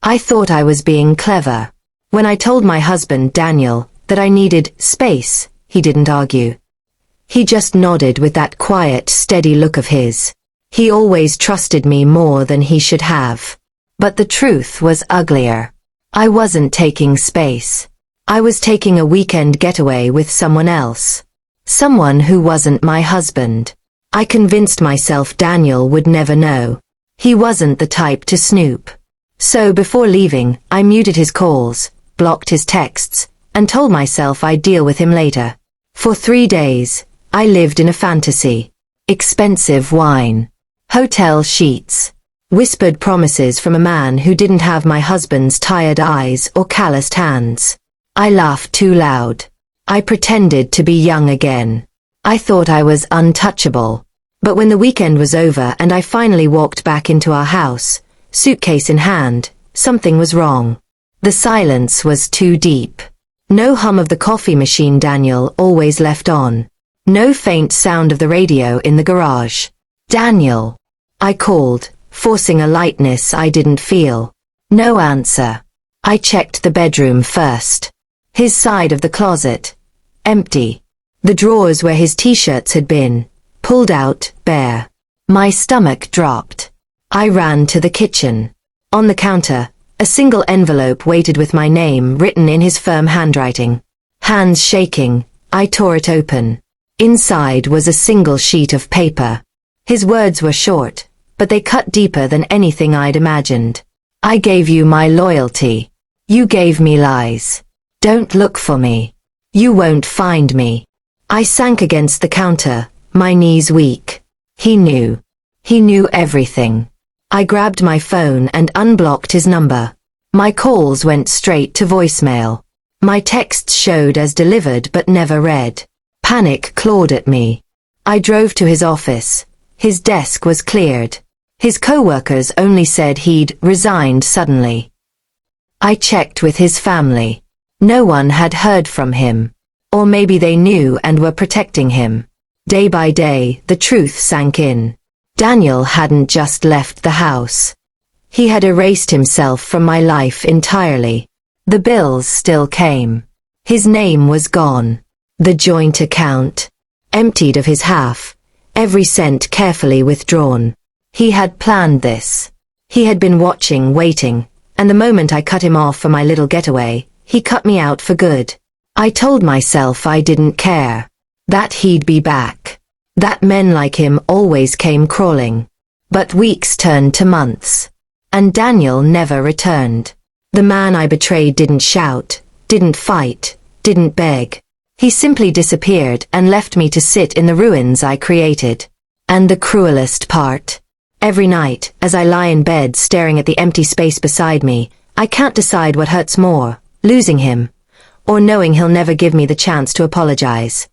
I thought I was being clever. When I told my husband, Daniel, that I needed space, he didn't argue. He just nodded with that quiet, steady look of his. He always trusted me more than he should have. But the truth was uglier. I wasn't taking space. I was taking a weekend getaway with someone else. Someone who wasn't my husband. I convinced myself Daniel would never know. He wasn't the type to snoop. So before leaving, I muted his calls, blocked his texts, and told myself I'd deal with him later. For 3 days, I lived in a fantasy. Expensive wine. Hotel sheets. Whispered promises from a man who didn't have my husband's tired eyes or calloused hands. I laughed too loud. I pretended to be young again. I thought I was untouchable. But when the weekend was over and I finally walked back into our house, suitcase in hand, something was wrong. The silence was too deep. No hum of the coffee machine Daniel always left on. No faint sound of the radio in the garage. Daniel. I called, forcing a lightness I didn't feel. No answer. I checked the bedroom first. His side of the closet. Empty. The drawers where his t-shirts had been, pulled out, bare. My stomach dropped. I ran to the kitchen. On the counter, a single envelope waited with my name written in his firm handwriting. Hands shaking, I tore it open. Inside was a single sheet of paper. His words were short, but they cut deeper than anything I'd imagined. I gave you my loyalty. You gave me lies. Don't look for me. You won't find me. I sank against the counter, my knees weak. He knew. He knew everything. I grabbed my phone and unblocked his number. My calls went straight to voicemail. My texts showed as delivered but never read. Panic clawed at me. I drove to his office. His desk was cleared. His co-workers only said he'd resigned suddenly. I checked with his family. No one had heard from him. Or maybe they knew and were protecting him. Day by day, the truth sank in. Daniel hadn't just left the house. He had erased himself from my life entirely. The bills still came. His name was gone. The joint account. Emptied of his half. Every cent carefully withdrawn. He had planned this. He had been watching, waiting, and the moment I cut him off for my little getaway, he cut me out for good. I told myself I didn't care. That he'd be back. That men like him always came crawling. But weeks turned to months. And Daniel never returned. The man I betrayed didn't shout, didn't fight, didn't beg. He simply disappeared and left me to sit in the ruins I created. And the cruelest part. Every night, as I lie in bed staring at the empty space beside me, I can't decide what hurts more, losing him, or knowing he'll never give me the chance to apologize.